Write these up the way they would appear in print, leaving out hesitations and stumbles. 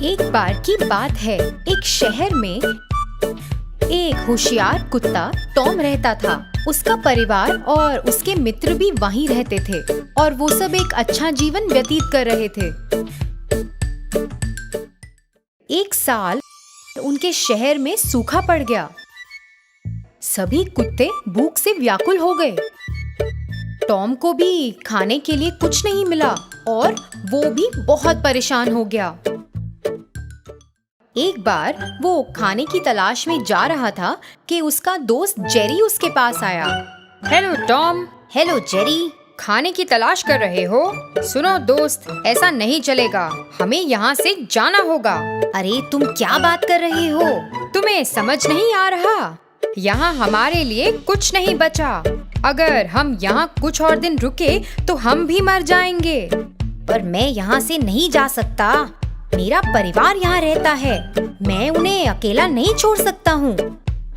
एक बार की बात है, एक शहर में एक होशियार कुत्ता टॉम रहता था। उसका परिवार और उसके मित्र भी वहीं रहते थे और वो सब एक अच्छा जीवन व्यतीत कर रहे थे। एक साल उनके शहर में सूखा पड़ गया। सभी कुत्ते भूख से व्याकुल हो गए। टॉम को भी खाने के लिए कुछ नहीं मिला और वो भी बहुत परेशान हो गया। एक बार वो खाने की तलाश में जा रहा था कि उसका दोस्त जेरी उसके पास आया। Hello Tom. हेलो जेरी, खाने की तलाश कर रहे हो? सुनो दोस्त, ऐसा नहीं चलेगा, हमें यहाँ से जाना होगा। अरे तुम क्या बात कर रहे हो? तुम्हें समझ नहीं आ रहा? यहाँ हमारे लिए कुछ नहीं बचा। अगर हम यहाँ कुछ और दिन रुके तो हम भी मर जाएंगे। पर मैं यहाँ से नहीं जा सकता। मेरा परिवार यहाँ रहता है। मैं उन्हें अकेला नहीं छोड़ सकता हूँ।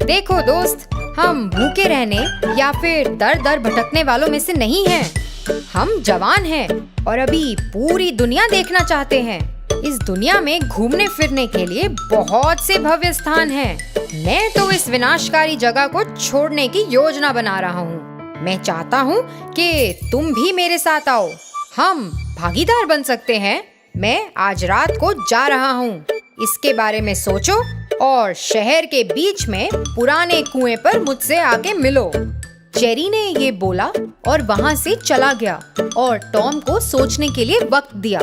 देखो दोस्त, हम भूखे रहने या फिर दर दर भटकने वालों में से नहीं हैं। हम जवान हैं और अभी पूरी दुनिया देखना चाहते हैं। इस दुनिया में घूमने फिरने के लिए बहुत से भव्य स्थान हैं। मैं तो इस विनाशकारी जगह को छोड़ने की योजना बना रहा हूँ। मैं चाहता हूँ कि तुम भी मेरे साथ आओ। हम भागीदार बन सकते हैं। मैं आज रात को जा रहा हूँ। इसके बारे में सोचो और शहर के बीच में पुराने कुएं पर मुझसे आके मिलो। जेरी ने ये बोला और वहाँ से चला गया और टॉम को सोचने के लिए वक्त दिया।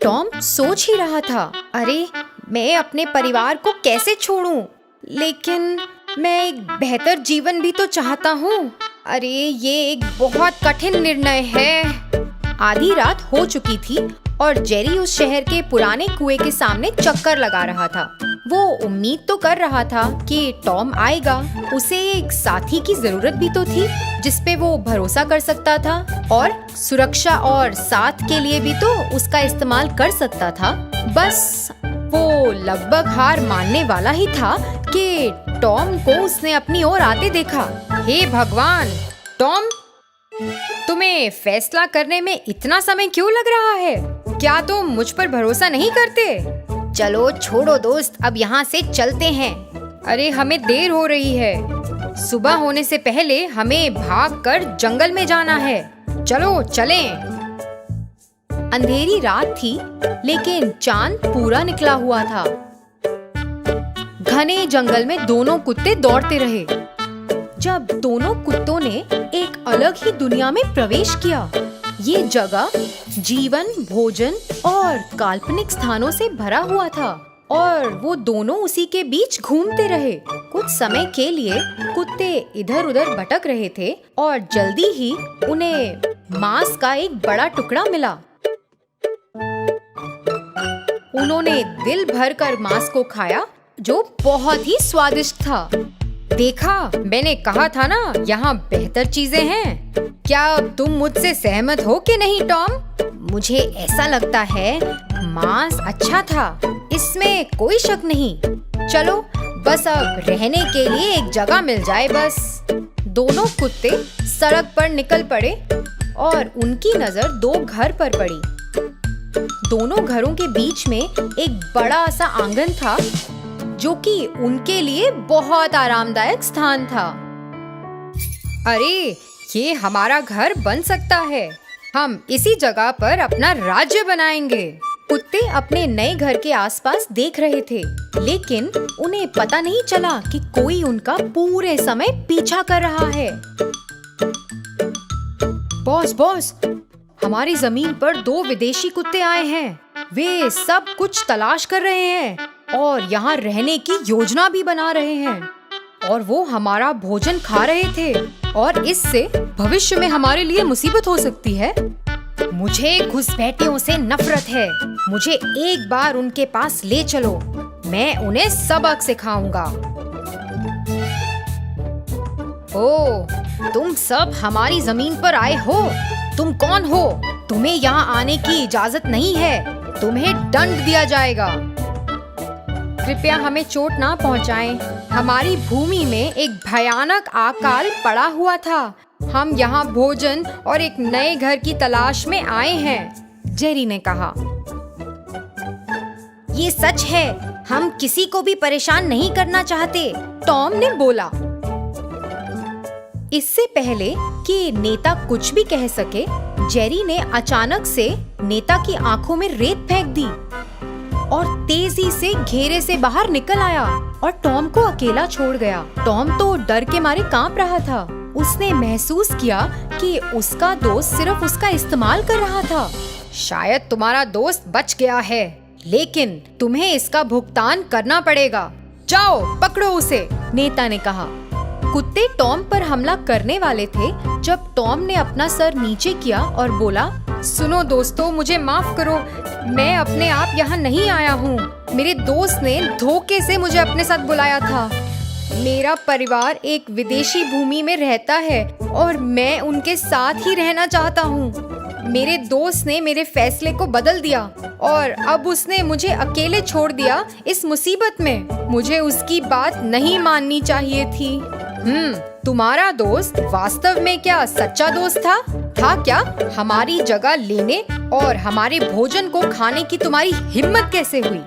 टॉम सोच ही रहा था, अरे मैं अपने परिवार को कैसे छोड़ूं? लेकिन मैं एक बेहतर जीवन भी तो चाहता हूँ। अरे ये एक बहुत कठिन निर्णय है। आधी रात हो चुकी थी और जेरी उस शहर के पुराने कुएं के सामने चक्कर लगा रहा था। वो उम्मीद तो कर रहा था कि टॉम आएगा। उसे एक साथी की जरूरत भी तो थी जिसपे वो भरोसा कर सकता था और सुरक्षा और साथ के लिए भी तो उसका इस्तेमाल कर सकता था। बस वो लगभग हार मानने वाला ही था कि टॉम को उसने अपनी ओर आते देखा। हे भगवान, टॉम, तुम्हें फैसला करने में इतना समय क्यों लग रहा है? क्या तुम मुझ पर भरोसा नहीं करते? चलो छोड़ो दोस्त, अब यहाँ से चलते हैं। अरे हमें देर हो रही है। सुबह होने से पहले हमें भागकर जंगल में जाना है। चलो चलें। अंधेरी रात थी लेकिन चांद पूरा निकला हुआ था। घने जंगल में दोनों कुत्ते दौड़ते रहे। जब दोनों कुत्तों ने एक अलग ही दुनिया में प्रवेश किया। ये जगह जीवन, भोजन और काल्पनिक स्थानों से भरा हुआ था और वो दोनों उसी के बीच घूमते रहे। कुछ समय के लिए कुत्ते इधर उधर भटक रहे थे और जल्दी ही उन्हें मांस का एक बड़ा टुकड़ा मिला। उन्होंने दिल भर कर मांस को खाया जो बहुत ही स्वादिष्ट था। देखा, मैंने कहा था ना, यहाँ बेहतर चीजें हैं। क्या अब तुम मुझसे सहमत हो कि नहीं टॉम? मुझे ऐसा लगता है मांस अच्छा था, इसमें कोई शक नहीं। चलो बस अब रहने के लिए एक जगह मिल जाए बस। दोनों कुत्ते सड़क पर निकल पड़े और उनकी नजर दो घर पर पड़ी। दोनों घरों के बीच में एक बड़ा सा आंगन था जो कि उनके लिए बहुत आरामदायक स्थान था। अरे ये हमारा घर बन सकता है। हम इसी जगह पर अपना राज्य बनाएंगे। कुत्ते अपने नए घर के आसपास देख रहे थे लेकिन उन्हें पता नहीं चला कि कोई उनका पूरे समय पीछा कर रहा है। बॉस, हमारी जमीन पर दो विदेशी कुत्ते आए हैं। वे सब कुछ तलाश कर रहे हैं और यहाँ रहने की योजना भी बना रहे हैं और वो हमारा भोजन खा रहे थे और इससे भविष्य में हमारे लिए मुसीबत हो सकती है। मुझे घुसपैठियों से नफरत है। मुझे एक बार उनके पास ले चलो। मैं उन्हें सबक सिखाऊंगा। ओह, तुम सब हमारी जमीन पर आए हो। तुम कौन हो? तुम्हें यहाँ आने की इजाजत नहीं है। तुम्हें दंड दिया जाएगा। कृपया हमें चोट ना पहुंचाएं। हमारी भूमि में एक भयानक अकाल पड़ा हुआ था। हम यहाँ भोजन और एक नए घर की तलाश में आए हैं, जेरी ने कहा। ये सच है, हम किसी को भी परेशान नहीं करना चाहते, टॉम ने बोला। इससे पहले कि नेता कुछ भी कह सके, जेरी ने अचानक से नेता की आंखों में रेत फेंक दी और तेजी से घेरे से बाहर निकल आया और टॉम को अकेला छोड़ गया। टॉम तो डर के मारे कांप रहा था। उसने महसूस किया कि उसका दोस्त सिर्फ उसका इस्तेमाल कर रहा था। शायद तुम्हारा दोस्त बच गया है, लेकिन तुम्हें इसका भुगतान करना पड़ेगा। जाओ पकड़ो उसे, नेता ने कहा। कुत्ते टॉम पर हमला करने वाले थे जब टॉम ने अपना सर नीचे किया और बोला, सुनो दोस्तों, मुझे माफ करो, मैं अपने आप यहाँ नहीं आया हूँ। मेरे दोस्त ने धोखे से मुझे अपने साथ बुलाया था। मेरा परिवार एक विदेशी भूमि में रहता है और मैं उनके साथ ही रहना चाहता हूँ। मेरे दोस्त ने मेरे फैसले को बदल दिया और अब उसने मुझे अकेले छोड़ दिया इस मुसीबत में। मुझे उसकी बात नहीं माननी चाहिए थी। तुम्हारा दोस्त वास्तव में क्या सच्चा दोस्त था? क्या हमारी जगह लेने और हमारे भोजन को खाने की तुम्हारी हिम्मत कैसे हुई?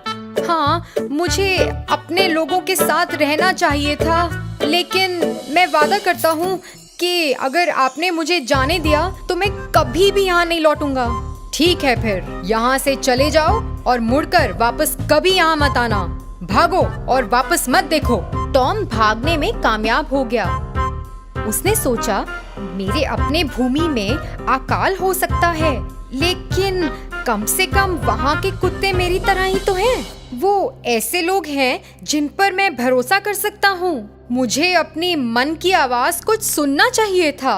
हाँ, मुझे अपने लोगों के साथ रहना चाहिए था, लेकिन मैं वादा करता हूँ कि अगर आपने मुझे जाने दिया तो मैं कभी भी यहाँ नहीं लौटूंगा। ठीक है, फिर यहाँ से चले जाओ और मुड़कर वापस कभी यहाँ मत आना। भागो और वापस मत देखो। टॉम भागने में कामयाब हो गया। उसने सोचा, मेरे अपने भूमि में अकाल हो सकता है, लेकिन कम से कम वहाँ के कुत्ते मेरी तरह ही तो हैं। वो ऐसे लोग हैं जिन पर मैं भरोसा कर सकता हूँ। मुझे अपनी मन की आवाज कुछ सुनना चाहिए था।